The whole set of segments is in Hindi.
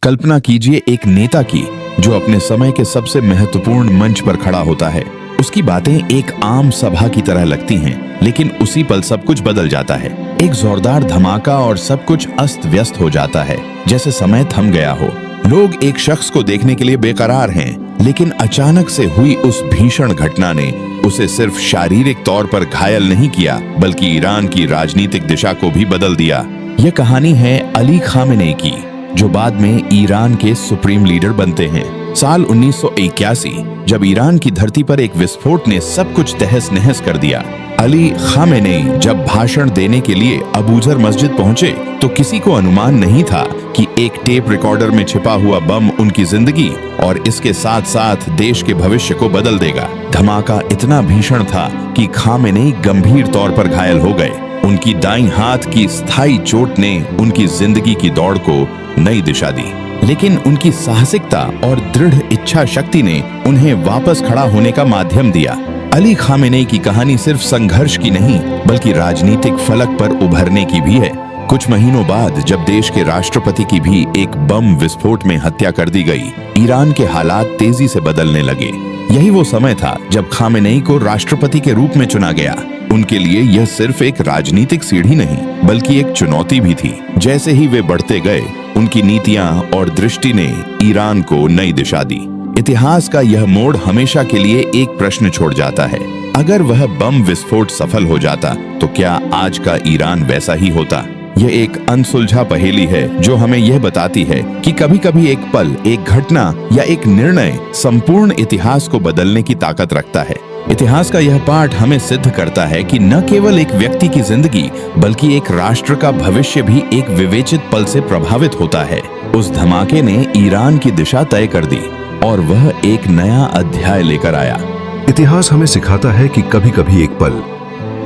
कल्पना कीजिए एक नेता की जो अपने समय के सबसे महत्वपूर्ण मंच पर खड़ा होता है। उसकी बातें एक आम सभा की तरह लगती हैं, लेकिन उसी पल सब कुछ बदल जाता है। एक जोरदार धमाका और सब कुछ अस्त व्यस्त हो जाता है, जैसे समय थम गया हो। लोग एक शख्स को देखने के लिए बेकरार हैं, लेकिन अचानक से हुई उस भीषण घटना ने उसे सिर्फ शारीरिक तौर पर घायल नहीं किया, बल्कि ईरान की राजनीतिक दिशा को भी बदल दिया। यह कहानी है अली खामेनेई की, जो बाद में ईरान के सुप्रीम लीडर बनते हैं। साल 1981 जब ईरान की धरती पर एक विस्फोट ने सब कुछ तहस नहस कर दिया। अली खामेनेई जब भाषण देने के लिए अबूजर मस्जिद पहुंचे तो किसी को अनुमान नहीं था कि एक टेप रिकॉर्डर में छिपा हुआ बम उनकी जिंदगी और इसके साथ साथ देश के भविष्य को बदल देगा। धमाका इतना भीषण था कि खामेनेई गंभीर तौर पर घायल हो गए। उनकी दाईं हाथ की स्थायी चोट ने उनकी जिंदगी की दौड़ को नई दिशा दी, लेकिन उनकी साहसिकता और दृढ़ इच्छा शक्ति ने उन्हें वापस खड़ा होने का माध्यम दिया। अली खामेनेई की कहानी सिर्फ संघर्ष की नहीं, बल्कि राजनीतिक फलक पर उभरने की भी है। कुछ महीनों बाद जब देश के राष्ट्रपति की भी एक बम विस्फोट में हत्या कर दी गई, ईरान के हालात तेजी से बदलने लगे। यही वो समय था जब खामेनेई को राष्ट्रपति के रूप में चुना गया। उनके लिए यह सिर्फ एक राजनीतिक सीढ़ी नहीं, बल्कि एक चुनौती भी थी। जैसे ही वे बढ़ते गए, उनकी नीतियां और दृष्टि ने ईरान को नई दिशा दी। इतिहास का यह मोड़ हमेशा के लिए एक प्रश्न छोड़ जाता है, अगर वह बम विस्फोट सफल हो जाता तो क्या आज का ईरान वैसा ही होता? यह एक अनसुलझा पहेली है जो हमें यह बताती है कि कभी-कभी एक पल, एक घटना या एक निर्णय संपूर्ण इतिहास को बदलने की ताकत रखता है। इतिहास का यह पाठ हमें सिद्ध करता है कि न केवल एक व्यक्ति की जिंदगी, बल्कि एक राष्ट्र का भविष्य भी एक विवेचित पल से प्रभावित होता है। उस धमाके ने ईरान की दिशा तय कर दी और वह एक नया अध्याय लेकर आया। इतिहास हमें सिखाता है कि कभी-कभी एक पल,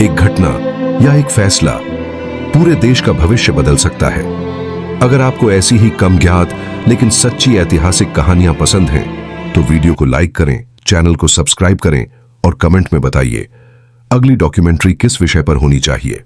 एक घटना या एक फैसला पूरे देश का भविष्य बदल सकता है। अगर आपको ऐसी ही कम ज्ञात लेकिन सच्ची ऐतिहासिक कहानियां पसंद हैं, तो वीडियो को लाइक करें, चैनल को सब्सक्राइब करें और कमेंट में बताइए अगली डॉक्यूमेंट्री किस विषय पर होनी चाहिए।